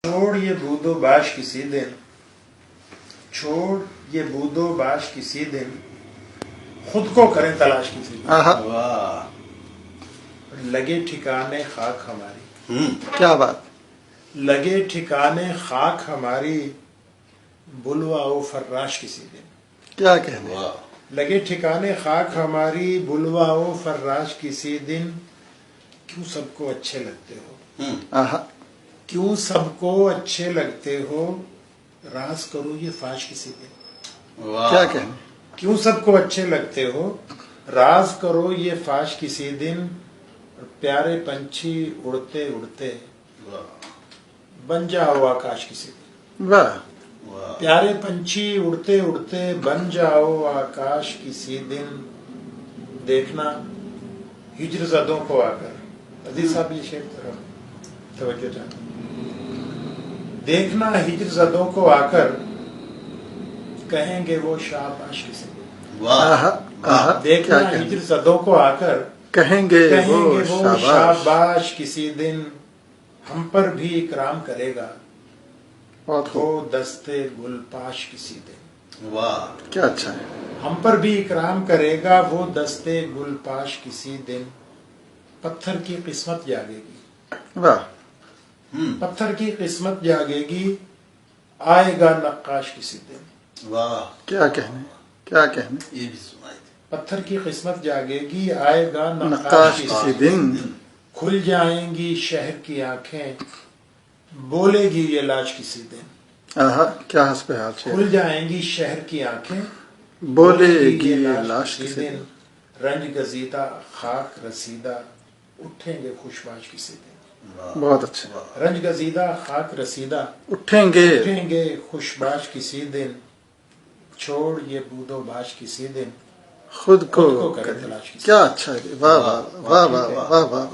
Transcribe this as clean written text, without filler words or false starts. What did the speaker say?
چھوڑ یہ بود و باش کسی دن، چھوڑ یہ بود و باش کسی دن، خود کو کریں تلاش کسی دن، لگے ٹھکانے خاک ہماری، کیا بات، لگے ٹھکانے خاک ہماری، بلوا و فراش کسی دن، کیا کہنے، لگے ٹھکانے خاک ہماری، بلوا و فراش کسی دن، کیوں سب کو اچھے لگتے ہو، کیوں سب کو اچھے لگتے ہو، راز کرو یہ فاش کسی دن، کیا کہنے، کیوں سب کو اچھے لگتے ہو، راز کرو یہ فاش کسی دن، پیارے پنچھی اڑتے اڑتے بن جاؤ آکاش کسی دن، واہ، پیارے پنچھی اڑتے اڑتے بن جاؤ آکاش کسی دن، دیکھنا ہجر زدوں کو آ کر، عزیز صاحب یہ شعر طرف توجہ چاہتا ہوں، دیکھنا ہجر زدوں کو آ کر، کہیں گے وہ شاباش کسی دن، دیکھنا ہجر زدوں کو آ کر، کہیں گے وہ شاباش، شاباش کسی دن، ہم پر بھی اکرام کرے گا بہت وہ خوب، دستے گل پاش کسی دن، کیا اچھا ہے، ہم پر بھی اکرام کرے گا وہ دستے گل پاش کسی دن، پتھر کی قسمت جاگے گی، واہ، پتھر کی قسمت جاگے گی، آئے گا نقاش کسی دن، کیا کہنے، کیا کہنے، یہ بھی سنائی تھی، پتھر کی قسمت جاگے گی، آئے گا نقاش نقاش کسی دن، کھل جائیں گی شہر کی آنکھیں، بولے گی یہ لاش کسی دن، کیا حسب حال ہے، کھل جائیں گی شہر کی آنکھیں، بولے گی یہ لاش کسی کسی دن، رنج گزیدہ خاک رسیدہ، اٹھیں گے خوشباش کسی دن، بہت اچھا، رنج گزیدہ خاک رسیدہ، اٹھیں گے خوشباش کسی دن، چھوڑ یہ بود و باش کسی دن، خود کو کرے تلاش کسی دن، کیا اچھا ہے، واہ واہ واہ واہ واہ واہ واہ۔